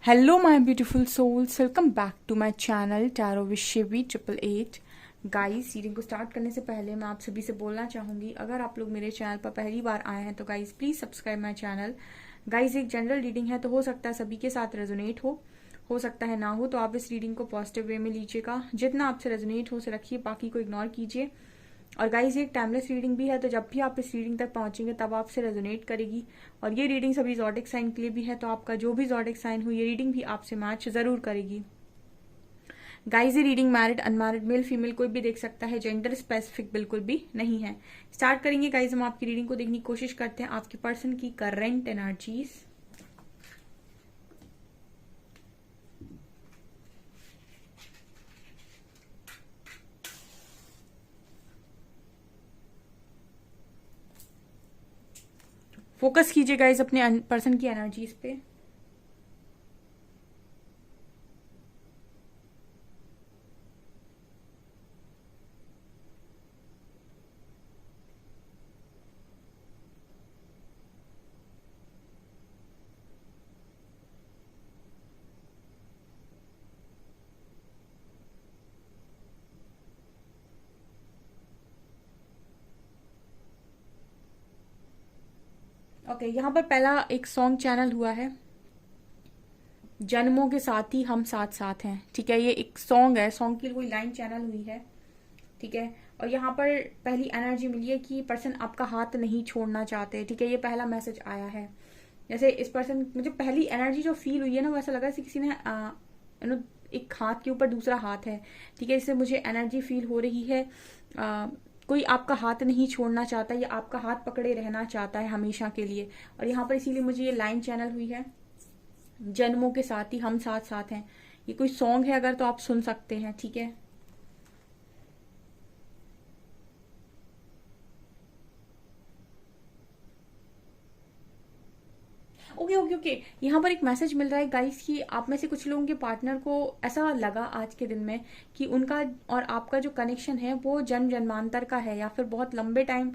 Hello my beautiful souls, welcome back to my channel tarot with Shivi 888। Guys, reading को start करने से पहले मैं आप सभी से बोलना चाहूंगी, अगर आप लोग मेरे चैनल पर पहली बार आए हैं तो guys please subscribe my channel. Guys, एक जनरल रीडिंग है तो हो सकता है सभी के साथ रेजोनेट हो सकता है ना हो, तो आप इस रीडिंग को पॉजिटिव वे में लीजिएगा। जितना आपसे रेजोनेट हो उसे रखिए, बाकी को इग्नोर कीजिए। और गाइज, ये एक टाइमलेस रीडिंग भी है, तो जब भी आप इस रीडिंग तक पहुंचेंगे तब आपसे रेजोनेट करेगी। और ये रीडिंग सभी ज़ोडिक साइन के लिए भी है, तो आपका जो भी ज़ोडिक साइन हो ये रीडिंग भी आपसे मैच जरूर करेगी। गाइज, ये reading married unmarried male female कोई भी देख सकता है, जेंडर स्पेसिफिक बिल्कुल भी नहीं है। स्टार्ट करेंगे गाइज, हम आपकी रीडिंग को देखने की कोशिश करते हैं आपके पर्सन की करंट एनर्जीज। फोकस कीजिए गाइज अपने पर्सन की एनर्जीज पे। ओके, यहाँ पर पहला एक सॉन्ग चैनल हुआ है, जन्मों के साथ ही हम साथ साथ हैं। ठीक है, ये एक सॉन्ग है, सॉन्ग की कोई लाइन चैनल हुई है। ठीक है, और यहाँ पर पहली एनर्जी मिली है कि पर्सन आपका हाथ नहीं छोड़ना चाहते। ठीक है, ये पहला मैसेज आया है। जैसे इस पर्सन, मुझे पहली एनर्जी जो फील हुई है ना, वैसा लगा जैसे किसी ने एक हाथ के ऊपर दूसरा हाथ है। ठीक है, इससे मुझे एनर्जी फील हो रही है। कोई आपका हाथ नहीं छोड़ना चाहता या आपका हाथ पकड़े रहना चाहता है हमेशा के लिए। और यहाँ पर इसीलिए मुझे ये लाइन चैनल हुई है, जन्मों के साथ ही हम साथ साथ हैं। ये कोई सॉन्ग है अगर, तो आप सुन सकते हैं। ठीक है, ओके ओके ओके। यहाँ पर एक मैसेज मिल रहा है गाइस कि आप में से कुछ लोगों के पार्टनर को ऐसा लगा आज के दिन में कि उनका और आपका जो कनेक्शन है वो जन्म जन्मांतर का है, या फिर बहुत लंबे टाइम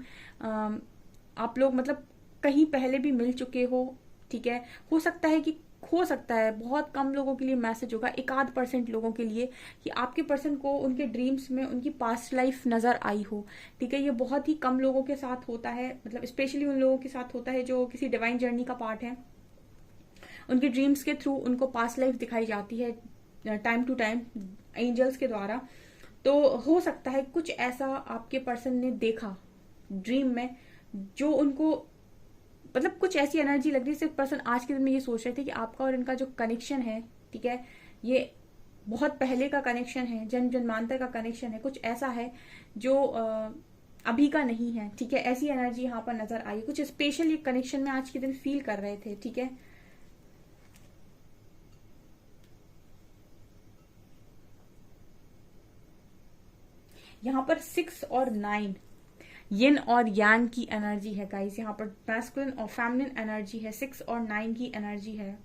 आप लोग मतलब कहीं पहले भी मिल चुके हो। ठीक है, हो सकता है बहुत कम लोगों के लिए मैसेज होगा, एक आध परसेंट लोगों के लिए, कि आपके पर्सन को उनके ड्रीम्स में उनकी पास्ट लाइफ नजर आई हो। ठीक है, ये बहुत ही कम लोगों के साथ होता है, मतलब स्पेशली उन लोगों के साथ होता है जो किसी डिवाइन जर्नी का पार्ट है। उनके ड्रीम्स के थ्रू उनको पास्ट लाइफ दिखाई जाती है टाइम टू टाइम एंजल्स के द्वारा। तो हो सकता है कुछ ऐसा आपके पर्सन ने देखा ड्रीम में जो उनको, मतलब कुछ ऐसी एनर्जी लग रही है, सिर्फ पर्सन आज के दिन में ये सोच रहे थे कि आपका और इनका जो कनेक्शन है, ठीक है, ये बहुत पहले का कनेक्शन है, जन्म जन्मांतर का कनेक्शन है, कुछ ऐसा है जो अभी का नहीं है। ठीक है, ऐसी एनर्जी यहाँ पर नजर आई, कुछ स्पेशल ये कनेक्शन में आज के दिन फील कर रहे थे। ठीक है, यहाँ पर 6 और 9 यिन और यांग की एनर्जी है गाइस। यहाँ पर मैस्कुलिन और फेमिनिन एनर्जी है, 6 और 9 की एनर्जी है।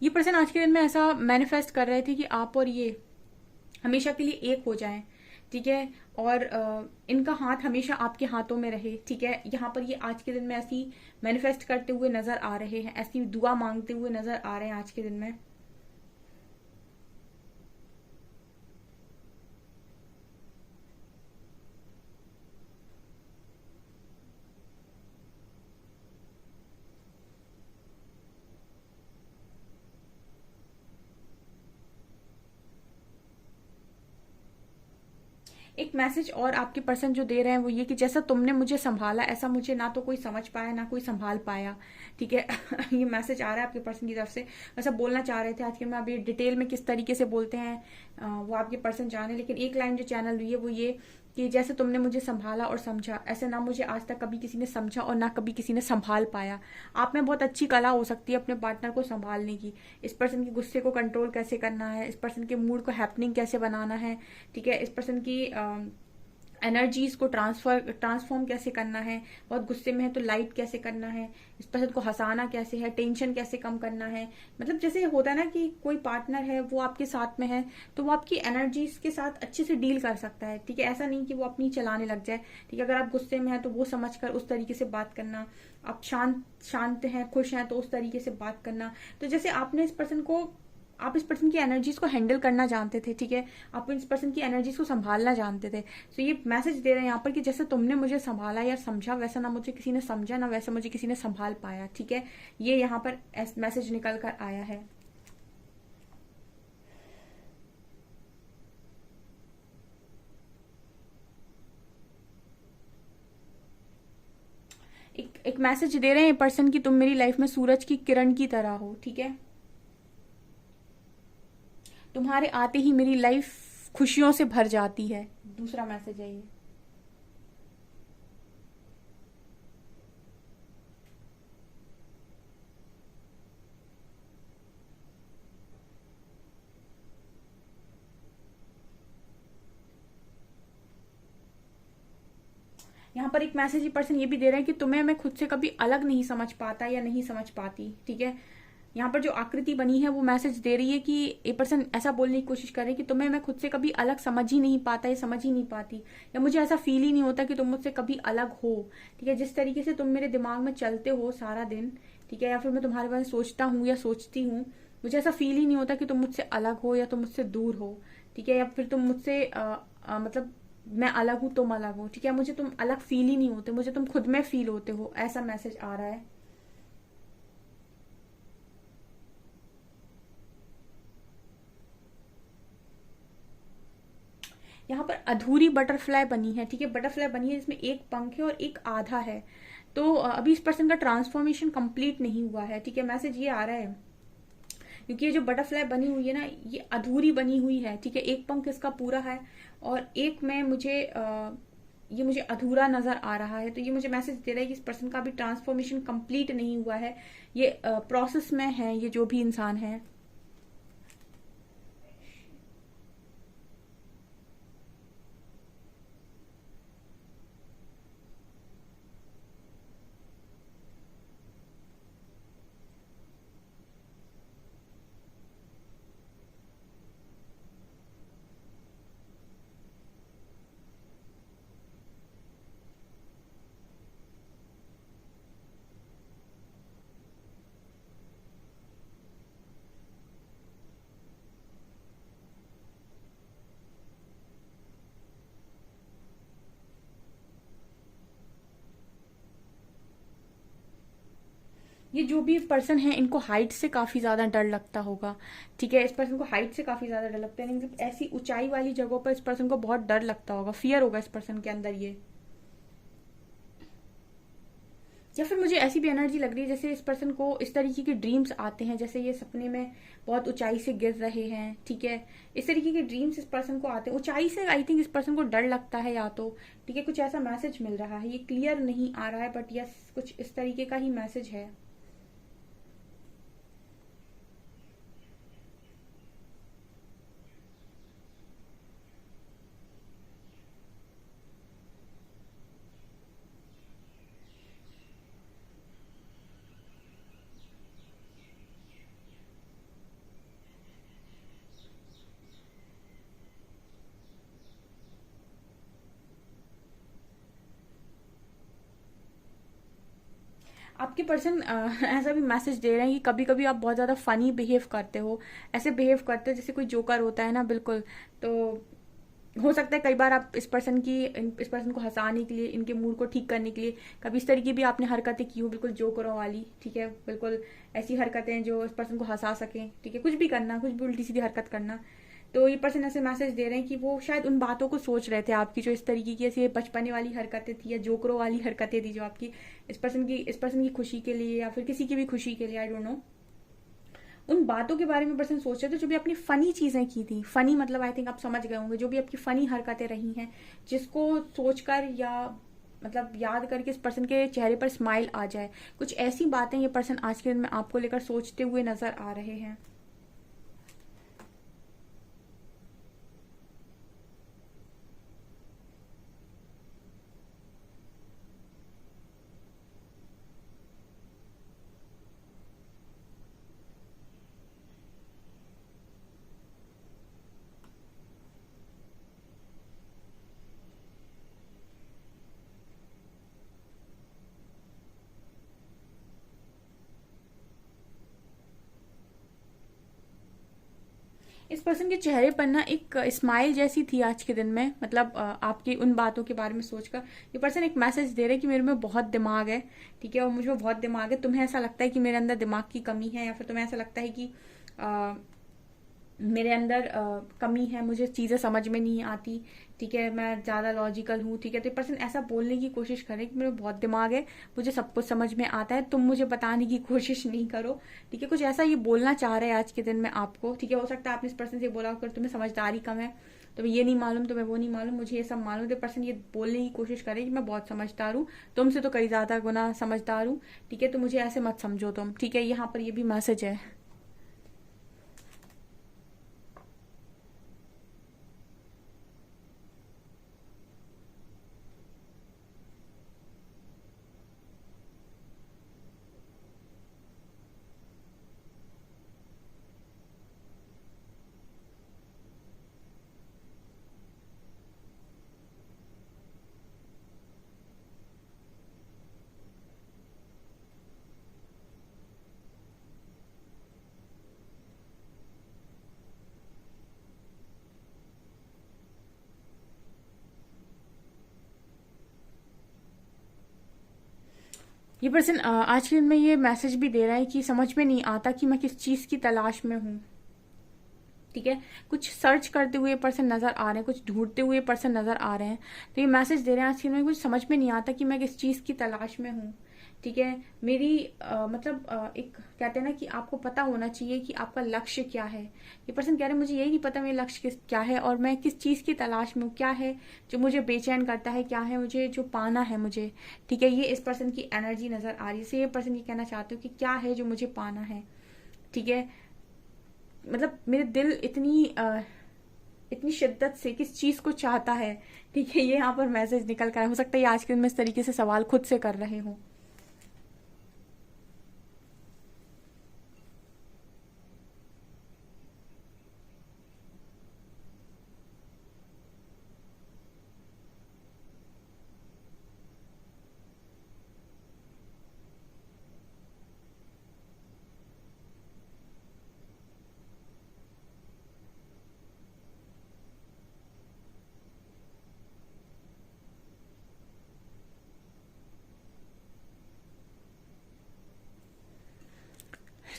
ये पर्सन आज के दिन में ऐसा मैनिफेस्ट कर रहे थे कि आप और ये हमेशा के लिए एक हो जाएं। ठीक है, और इनका हाथ हमेशा आपके हाथों में रहे। ठीक है, यहाँ पर ये आज के दिन में ऐसी मैनिफेस्ट करते हुए नजर आ रहे हैं, ऐसी दुआ मांगते हुए नजर आ रहे हैं आज के दिन में। एक मैसेज और आपके पर्सन जो दे रहे हैं वो ये कि जैसा तुमने मुझे संभाला ऐसा मुझे ना तो कोई समझ पाया ना कोई संभाल पाया। ठीक है ये मैसेज आ रहा है आपके पर्सन की तरफ से, वैसा बोलना चाह रहे थे। आज के मैं अभी डिटेल में किस तरीके से बोलते हैं वो आपके पर्सन जाने, लेकिन एक लाइन जो चैनल हुई है वो ये कि जैसे तुमने मुझे संभाला और समझा, ऐसे ना मुझे आज तक कभी किसी ने समझा और ना कभी किसी ने संभाल पाया। आप में बहुत अच्छी कला हो सकती है अपने पार्टनर को संभालने की। इस पर्सन के गुस्से को कंट्रोल कैसे करना है, इस पर्सन के मूड को हैपनिंग कैसे बनाना है। ठीक है, इस पर्सन की एनर्जीज को ट्रांसफॉर्म कैसे करना है, बहुत गुस्से में है तो लाइट कैसे करना है, इस पर्सन को हंसाना कैसे है, टेंशन कैसे कम करना है। मतलब जैसे होता है ना कि कोई पार्टनर है वो आपके साथ में है तो वो आपकी एनर्जीज के साथ अच्छे से डील कर सकता है, ठीक है। ऐसा नहीं कि वो अपनी चलाने लग जाए, ठीक है। अगर आप गुस्से में हैं तो वो समझकर उस तरीके से बात करना, आप शांत शांत हैं, खुश हैं तो उस तरीके से बात करना। तो जैसे आप इस पर्सन की एनर्जीज को हैंडल करना जानते थे, ठीक है। आप इस पर्सन की एनर्जीज को संभालना जानते थे। तो ये मैसेज दे रहे हैं यहाँ पर कि जैसे तुमने मुझे संभाला या समझा, वैसा ना मुझे किसी ने समझा, ना वैसा मुझे किसी ने संभाल पाया, ठीक है। ये यहाँ पर मैसेज निकल कर आया है। एक मैसेज दे रहे हैं पर्सन की तुम मेरी लाइफ में सूरज की किरण की तरह हो, ठीक है। तुम्हारे आते ही मेरी लाइफ खुशियों से भर जाती है। दूसरा मैसेज है ये। यहाँ पर एक मैसेज ये पर्सन ये भी दे रहा है कि तुम्हें मैं खुद से कभी अलग नहीं समझ पाता या नहीं समझ पाती, ठीक है। यहाँ पर जो आकृति बनी है वो मैसेज दे रही है कि ये पर्सन ऐसा बोलने की कोशिश कर रहे हैं कि तुम्हें मैं खुद से कभी अलग समझ ही नहीं पाता या समझ ही नहीं पाती, या मुझे ऐसा फील ही नहीं होता कि तुम मुझसे कभी अलग हो, ठीक है। जिस तरीके से तुम मेरे दिमाग में चलते हो सारा दिन, ठीक है, या फिर मैं तुम्हारे बारे में सोचता हूँ या सोचती हूँ, मुझे ऐसा फील ही नहीं होता कि तुम मुझसे अलग हो या तुम मुझसे दूर हो, ठीक है। या फिर तुम मुझसे मतलब मैं अलग हूँ तुम अलग हो, ठीक है। मुझे तुम अलग फील ही नहीं होते, मुझे तुम खुद में फील होते हो, ऐसा मैसेज आ रहा है। यहाँ पर अधूरी बटरफ्लाई बनी है, ठीक है। बटरफ्लाई बनी है जिसमें एक पंख है और एक आधा है। तो अभी इस पर्सन का ट्रांसफॉर्मेशन कंप्लीट नहीं हुआ है, ठीक है। मैसेज ये आ रहा है क्योंकि ये जो बटरफ्लाई बनी हुई है ना, ये अधूरी बनी हुई है, ठीक है। एक पंख इसका पूरा है और एक में ये मुझे अधूरा नजर आ रहा है। तो ये मुझे मैसेज दे रहा है कि इस पर्सन का भी ट्रांसफॉर्मेशन कंप्लीट नहीं हुआ है, ये प्रोसेस में है, ये जो भी इंसान है। ये जो भी पर्सन है इनको हाइट से काफी ज्यादा डर लगता होगा, ठीक है। इस पर्सन को हाइट से काफी ज्यादा डर लगता है, मतलब ऐसी ऊंचाई वाली जगहों पर इस पर्सन को बहुत डर लगता होगा, फियर होगा इस पर्सन के अंदर ये। या फिर मुझे ऐसी भी एनर्जी लग रही है जैसे इस पर्सन को इस तरीके के ड्रीम्स आते हैं, जैसे ये सपने में बहुत ऊंचाई से गिर रहे हैं, ठीक है। इस तरीके के ड्रीम्स इस पर्सन को आते हैं ऊंचाई से। आई थिंक इस पर्सन को डर लगता है या तो, ठीक है, कुछ ऐसा मैसेज मिल रहा है। ये क्लियर नहीं आ रहा है बट यस कुछ इस तरीके का ही मैसेज है। आपके पर्सन ऐसा भी मैसेज दे रहे हैं कि कभी कभी आप बहुत ज्यादा फनी बिहेव करते हो, ऐसे बिहेव करते हो जैसे कोई जोकर होता है ना, बिल्कुल। तो हो सकता है कई बार आप इस पर्सन को हंसाने के लिए, इनके मूड को ठीक करने के लिए कभी इस तरीके भी आपने हरकतें की हो, बिल्कुल जोकरों वाली, ठीक है। बिल्कुल ऐसी हरकतें जो इस पर्सन को हंसा सकें, ठीक है। कुछ भी करना, कुछ भी उल्टी सीधी हरकत करना। तो ये पर्सन ऐसे मैसेज दे रहे हैं कि वो शायद उन बातों को सोच रहे थे आपकी, जो इस तरीके की ऐसी बचपने वाली हरकतें थी या जोकरों वाली हरकतें थी जो आपकी इस पर्सन की खुशी के लिए या फिर किसी की भी खुशी के लिए, आई डोंट नो, उन बातों के बारे में पर्सन सोच रहे थे जो भी अपनी फनी चीजें की थी। फनी मतलब आई थिंक आप समझ गए होंगे, जो भी आपकी फनी हरकतें रही हैं जिसको सोचकर या मतलब याद करके इस पर्सन के चेहरे पर स्माइल आ जाए, कुछ ऐसी बातें ये पर्सन आज के दिन में आपको लेकर सोचते हुए नजर आ रहे हैं। इस पर्सन के चेहरे पर ना एक स्माइल जैसी थी आज के दिन में, मतलब आपकी उन बातों के बारे में सोचकर ये पर्सन एक मैसेज दे रहे हैं कि मेरे में बहुत दिमाग है, ठीक है, और मुझे बहुत दिमाग है, तुम्हें ऐसा लगता है कि मेरे अंदर दिमाग की कमी है, या फिर तुम्हें ऐसा लगता है कि मेरे अंदर कमी है, मुझे चीज़ें समझ में नहीं आती, ठीक है, मैं ज़्यादा लॉजिकल हूँ, ठीक है। तो ये पर्सन ऐसा बोलने की कोशिश करे कि मेरे बहुत दिमाग है, मुझे सब कुछ समझ में आता है, तुम मुझे बताने की कोशिश नहीं करो, ठीक है, कुछ ऐसा ये बोलना चाह रहे हैं आज के दिन में आपको, ठीक है। हो सकता है आपने इस पर्सन से बोला कर तुम्हें समझदारी कम है, तुम्हें ये नहीं मालूम, तुम्हें वो नहीं मालूम, मुझे ये सब मालूम। तो पर्सन ये बोलने की कोशिश करे कि मैं बहुत समझदार हूँ, तुमसे तो कई ज़्यादा गुना समझदार हूँ, ठीक है, तो मुझे ऐसे मत समझो तुम, ठीक है। यहाँ पर ये भी मैसेज है। ये पर्सन आज के दिन में ये मैसेज भी दे रहा है कि समझ में नहीं आता कि मैं किस चीज़ की तलाश में हूँ, ठीक है। कुछ सर्च करते हुए पर्सन नजर आ रहे हैं, कुछ ढूंढते हुए पर्सन नजर आ रहे हैं। तो ये मैसेज दे रहे हैं आज के दिन में कुछ समझ में नहीं आता कि मैं किस चीज़ की तलाश में हूँ, ठीक है। मेरी मतलब एक कहते हैं ना कि आपको पता होना चाहिए कि आपका लक्ष्य क्या है। ये पर्सन कह रहे हैं मुझे यही नहीं पता मेरा लक्ष्य क्या है और मैं किस चीज़ की तलाश में हूँ, क्या है जो मुझे बेचैन करता है, क्या है मुझे जो पाना है मुझे, ठीक है। ये इस पर्सन की एनर्जी नजर आ रही है। से ये पर्सन ये कहना चाहते हो कि क्या है जो मुझे पाना है, ठीक है। मतलब मेरे दिल इतनी शिद्दत से किस चीज को चाहता है, ठीक है। ये यहाँ पर मैसेज निकल कर हो सकता है ये आज के दिन में इस तरीके से सवाल खुद से कर रहे हो।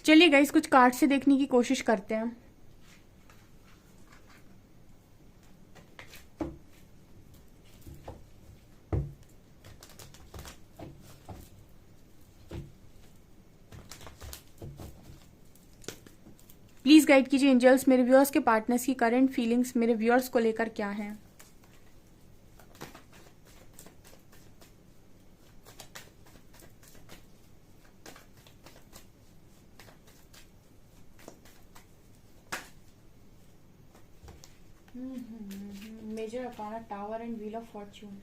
चलिए गाइस कुछ कार्ड से देखने की कोशिश करते हैं। प्लीज गाइड कीजिए एंजल्स, मेरे व्यूअर्स के पार्टनर्स की करंट फीलिंग्स मेरे व्यूअर्स को लेकर क्या है। मेजर अकाउंट tower and wheel of fortune.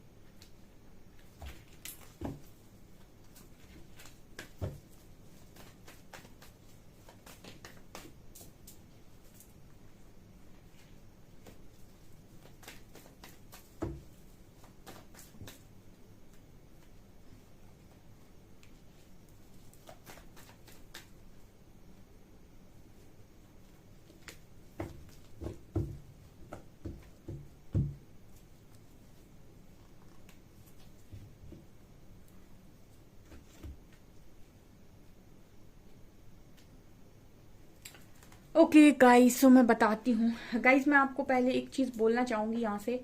Okay guys, so मैं बताती हूँ गाइस। मैं आपको पहले एक चीज़ बोलना चाहूँगी यहाँ से।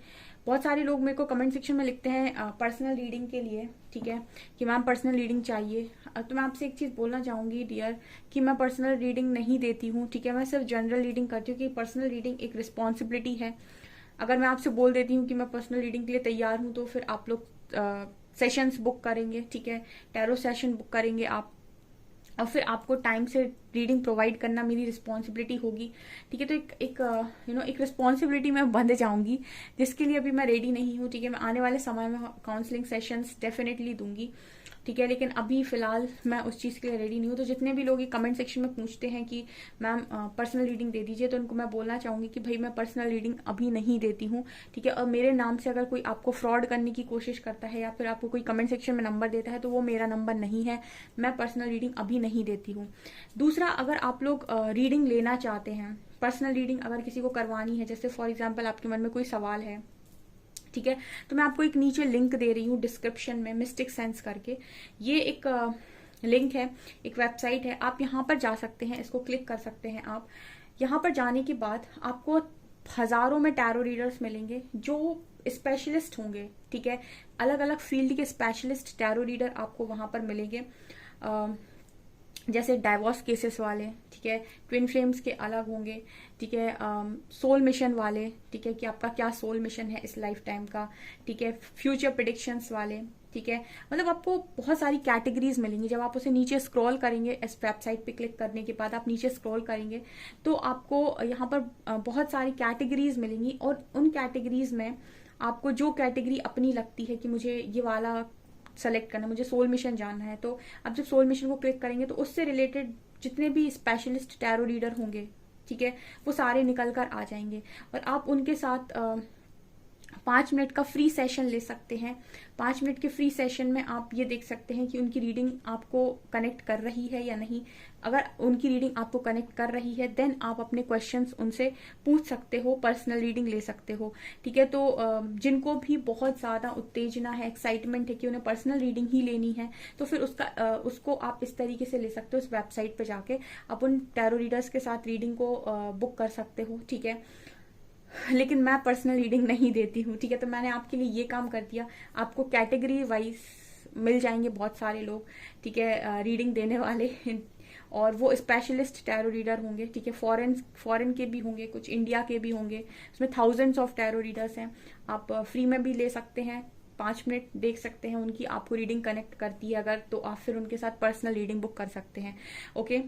बहुत सारे लोग मेरे को कमेंट सेक्शन में लिखते हैं पर्सनल रीडिंग के लिए, ठीक है, कि मैम पर्सनल रीडिंग चाहिए। तो मैं आपसे एक चीज़ बोलना चाहूँगी डियर कि मैं पर्सनल रीडिंग नहीं देती हूँ, ठीक है। मैं सिर्फ जनरल रीडिंग करती हूँ कि पर्सनल रीडिंग एक रिस्पॉन्सिबिलिटी है। अगर मैं आपसे बोल देती हूँ कि मैं पर्सनल रीडिंग के लिए तैयार हूँ तो फिर आप लोग सेशंस बुक करेंगे, ठीक है, टैरो सेशन बुक करेंगे आप, और फिर आपको टाइम से रीडिंग प्रोवाइड करना मेरी रिस्पॉन्सिबिलिटी होगी, ठीक है। तो एक एक रिस्पॉन्सिबिलिटी मैं बंध जाऊंगी जिसके लिए अभी मैं रेडी नहीं हूँ, ठीक है। मैं आने वाले समय में काउंसलिंग सेशंस डेफिनेटली दूंगी। ठीक है, लेकिन अभी फिलहाल मैं उस चीज़ के लिए रेडी नहीं हूँ। तो जितने भी लोग ये कमेंट सेक्शन में पूछते हैं कि मैम पर्सनल रीडिंग दे दीजिए, तो उनको मैं बोलना चाहूँगी कि भाई मैं पर्सनल रीडिंग अभी नहीं देती हूँ, ठीक है। और मेरे नाम से अगर कोई आपको फ्रॉड करने की कोशिश करता है या फिर आपको कोई कमेंट सेक्शन में नंबर देता है तो वो मेरा नंबर नहीं है, मैं पर्सनल रीडिंग अभी नहीं देती हूँ। दूसरा, अगर आप लोग रीडिंग लेना चाहते हैं, पर्सनल रीडिंग अगर किसी को करवानी है, जैसे फॉर एग्जाम्पल आपके मन में कोई सवाल है, ठीक है, तो मैं आपको एक नीचे लिंक दे रही हूँ डिस्क्रिप्शन में, मिस्टिक सेंस करके। ये एक लिंक है, एक वेबसाइट है, आप यहाँ पर जा सकते हैं, इसको क्लिक कर सकते हैं आप। यहाँ पर जाने के बाद आपको हजारों में टैरो रीडर्स मिलेंगे जो स्पेशलिस्ट होंगे, ठीक है। अलग अलग फील्ड के स्पेशलिस्ट टैरो रीडर आपको वहां पर मिलेंगे, जैसे डाइवोर्स केसेस वाले, ठीक है, ट्विन फ्लेम्स के अलग होंगे, ठीक है, सोल मिशन वाले, ठीक है, कि आपका क्या सोल मिशन है इस लाइफ टाइम का, ठीक है, फ्यूचर प्रिडिक्शंस वाले, ठीक है। मतलब आपको बहुत सारी कैटेगरीज मिलेंगी। जब आप उसे नीचे स्क्रॉल करेंगे, इस वेबसाइट पे क्लिक करने के बाद आप नीचे स्क्रॉल करेंगे तो आपको यहाँ पर बहुत सारी कैटेगरीज मिलेंगी, और उन कैटेगरीज में आपको जो कैटेगरी अपनी लगती है कि मुझे ये वाला सेलेक्ट करना, मुझे सोल मिशन जानना है, तो आप जब सोल मिशन को क्लिक करेंगे तो उससे रिलेटेड जितने भी स्पेशलिस्ट टैरो रीडर होंगे, ठीक है, वो सारे निकल कर आ जाएंगे, और आप उनके साथ 5 मिनट का फ्री सेशन ले सकते हैं। 5 मिनट के फ्री सेशन में आप ये देख सकते हैं कि उनकी रीडिंग आपको कनेक्ट कर रही है या नहीं। अगर उनकी रीडिंग आपको कनेक्ट कर रही है देन आप अपने क्वेश्चंस उनसे पूछ सकते हो, पर्सनल रीडिंग ले सकते हो, ठीक है। तो जिनको भी बहुत ज़्यादा उत्तेजना है, एक्साइटमेंट है कि उन्हें पर्सनल रीडिंग ही लेनी है, तो फिर उसको आप इस तरीके से ले सकते हो। इस वेबसाइट पे जाके आप उन टैरो रीडर्स के साथ रीडिंग को बुक कर सकते हो, ठीक है। लेकिन मैं पर्सनल रीडिंग नहीं देती हूँ, ठीक है। तो मैंने आपके लिए ये काम कर दिया, आपको कैटेगरी वाइज मिल जाएंगे बहुत सारे लोग, ठीक है, रीडिंग देने वाले और वो स्पेशलिस्ट टैरो रीडर होंगे, ठीक है। फॉरेन के भी होंगे, कुछ इंडिया के भी होंगे, उसमें थाउजेंड्स ऑफ टैरो रीडर्स हैं। आप फ्री में भी ले सकते हैं, 5 मिनट देख सकते हैं उनकी, आपको रीडिंग कनेक्ट करती है अगर, तो आप फिर उनके साथ पर्सनल रीडिंग बुक कर सकते हैं। ओके,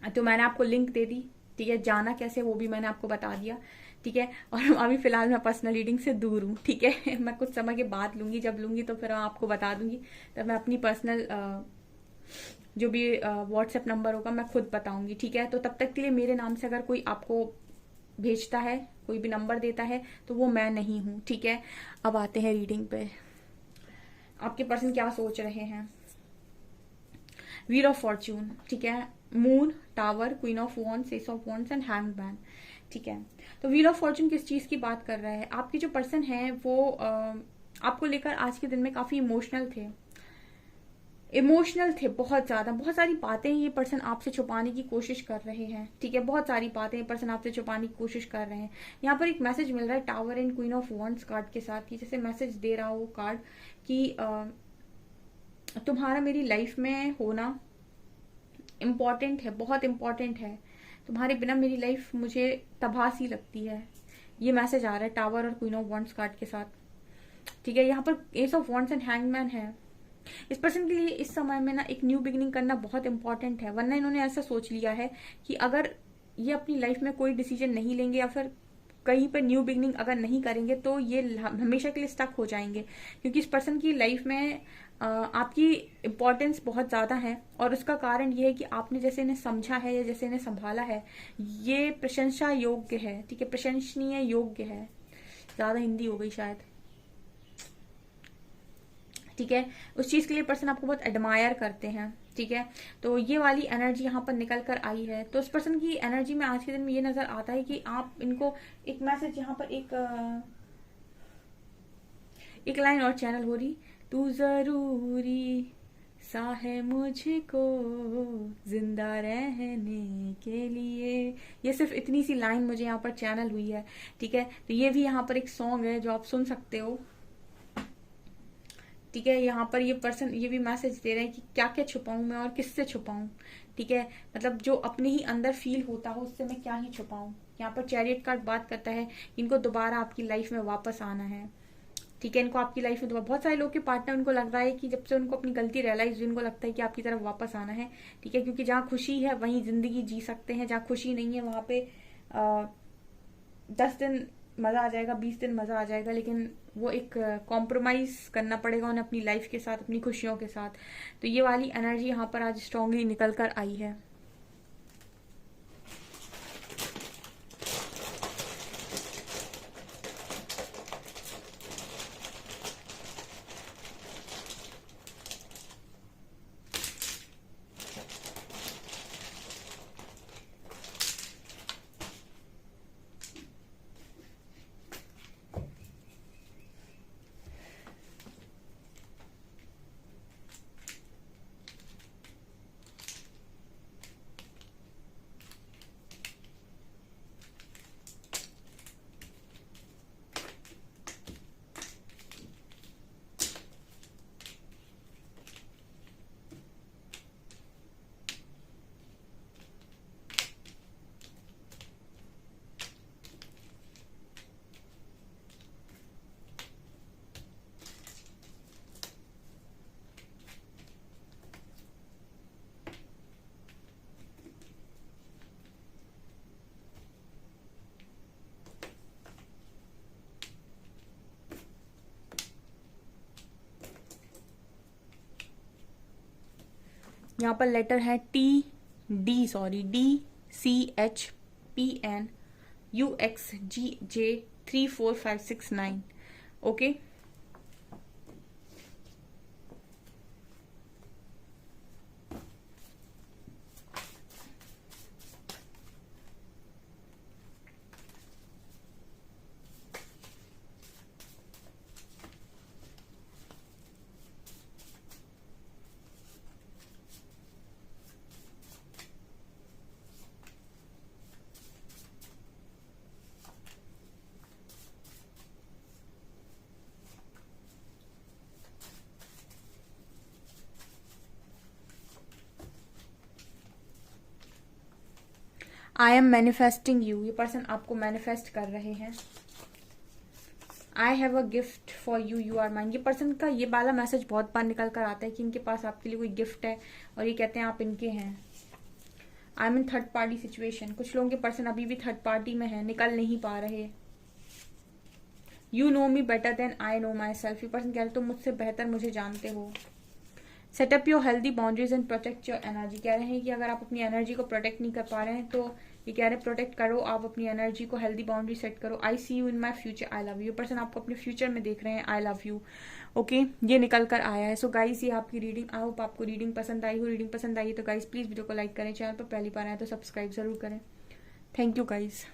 तो मैंने आपको लिंक दे दी, ठीक है। जाना कैसे वो भी मैंने आपको बता दिया, ठीक है। और अभी फिलहाल मैं पर्सनल रीडिंग से दूर हूँ, ठीक है। मैं कुछ समय के बाद लूंगी, जब लूंगी तो फिर आपको बता दूंगी, तब मैं अपनी पर्सनल जो भी व्हाट्सएप नंबर होगा मैं खुद बताऊंगी, ठीक है। तो तब तक के लिए मेरे नाम से अगर कोई आपको भेजता है, कोई भी नंबर देता है, तो वो मैं नहीं हूँ, ठीक है। अब आते हैं रीडिंग पे, आपके पर्सन क्या सोच रहे हैं। व्हील ऑफ फॉर्च्यून, ठीक है, moon, tower, queen of wands, S of wands and hangman, ठीक है। तो व्हील ऑफ फॉर्च्यून किस चीज की बात कर रहा है, आपके जो पर्सन है वो आपको लेकर आज के दिन में काफी इमोशनल थे, बहुत ज्यादा, बहुत सारी बातें ये पर्सन आपसे छुपाने की कोशिश कर रहे हैं, ठीक है। बहुत सारी बातें ये पर्सन आपसे छुपाने की कोशिश कर रहे हैं। यहाँ पर एक मैसेज मिल रहा है tower and queen of wands card के साथ, कि जैसे मैसेज दे रहा हो कार्ड कि तुम्हारा मेरी लाइफ में होना इम्पॉर्टेंट है, बहुत इम्पॉर्टेंट है, तुम्हारे बिना मेरी लाइफ मुझे तबाह सी लगती है। ये मैसेज आ रहा है टावर और क्वीन ऑफ वॉन्ड्स कार्ड के साथ, ठीक है। यहाँ पर S of wands and hangman है। इस पर्सन के लिए इस समय में ना एक न्यू बिगिनिंग करना बहुत इंपॉर्टेंट है, वरना इन्होंने ऐसा सोच लिया है कि अगर ये अपनी लाइफ में कोई डिसीजन नहीं लेंगे या फिर कहीं पर न्यू बिगिनिंग अगर नहीं करेंगे तो ये हमेशा के लिए स्टक हो जाएंगे, क्योंकि इस पर्सन की लाइफ में आपकी इम्पोर्टेंस बहुत ज्यादा है, और उसका कारण ये है कि आपने जैसे इन्हें समझा है या जैसे इन्हें संभाला है, ये प्रशंसा योग्य है, ठीक है, प्रशंसनीय योग्य है, ज्यादा हिंदी हो गई शायद, ठीक है। उस चीज के लिए पर्सन आपको बहुत एडमायर करते हैं, ठीक है। तो ये वाली एनर्जी यहाँ पर निकल कर आई है। तो उस पर्सन की एनर्जी में आज के दिन में ये नजर आता है कि आप इनको एक मैसेज, यहाँ पर एक लाइन और चैनल हो रही, तू जरूरी सा है मुझको जिंदा रहने के लिए, ये सिर्फ इतनी सी लाइन मुझे यहाँ पर चैनल हुई है, ठीक है। तो ये भी यहाँ पर एक सॉन्ग है जो आप सुन सकते हो, ठीक है। यहाँ पर ये पर्सन ये भी मैसेज दे रहे हैं कि क्या क्या छुपाऊं मैं और किससे छुपाऊं, ठीक है। मतलब जो अपने ही अंदर फील होता हो उससे मैं क्या ही छुपाऊं। यहाँ पर चैरियट कार्ड बात करता है इनको दोबारा आपकी लाइफ में वापस आना है, ठीक है। इनको आपकी लाइफ में दोबारा, बहुत सारे लोग के पार्टनर उनको लग रहा है कि जब से उनको अपनी गलती रियलाइज हुई, उनको लगता है कि आपकी तरफ वापस आना है, ठीक है। क्योंकि जहाँ खुशी है वहीं जिंदगी जी सकते हैं, जहाँ खुशी नहीं है वहां पे 10 दिन मज़ा आ जाएगा, 20 दिन मज़ा आ जाएगा, लेकिन वो एक कॉम्प्रोमाइज़ करना पड़ेगा उन्हें अपनी लाइफ के साथ, अपनी खुशियों के साथ। तो ये वाली एनर्जी यहाँ पर आज स्ट्रांगली निकल कर आई है। यहाँ पर लेटर है DCHPNUXGJ34569। Okay, I am manifesting you, ये पर्सन आपको मैनिफेस्ट कर रहे हैं। I have a gift for you, you are mine. ये पर्सन का ये वाला मैसेज बहुत बार निकल कर आता है कि इनके पास आपके लिए कोई गिफ्ट है और ये कहते हैं आप इनके हैं। I am in third party situation, कुछ लोगों के पर्सन अभी भी थर्ड पार्टी में है, निकल नहीं पा रहे। You know me better than I know myself, ये पर्सन कह रहे तुम मुझसे बेहतर मुझे जानते हो। Set up your healthy boundaries and protect your energy, कह रहे हैं कि अगर आप अपनी एनर्जी को प्रोटेक्ट नहीं कर पा रहे हैं तो ये कह रहे हैं प्रोटेक्ट करो, आप अपनी एनर्जी को, हेल्दी बाउंड्री सेट करो। I see you in my future, I love you, person आपको अपने फ्यूचर में देख रहे हैं, आई लव यू। ओके, ये निकल कर आया है। सो गाइस, ये आपकी रीडिंग, आई होप आपको रीडिंग पसंद आई हो। रीडिंग पसंद आई है तो गाइस प्लीज वीडियो को लाइक करें, चैनल पर पहली बार आए तो सब्सक्राइब जरूर करें। Thank you guys.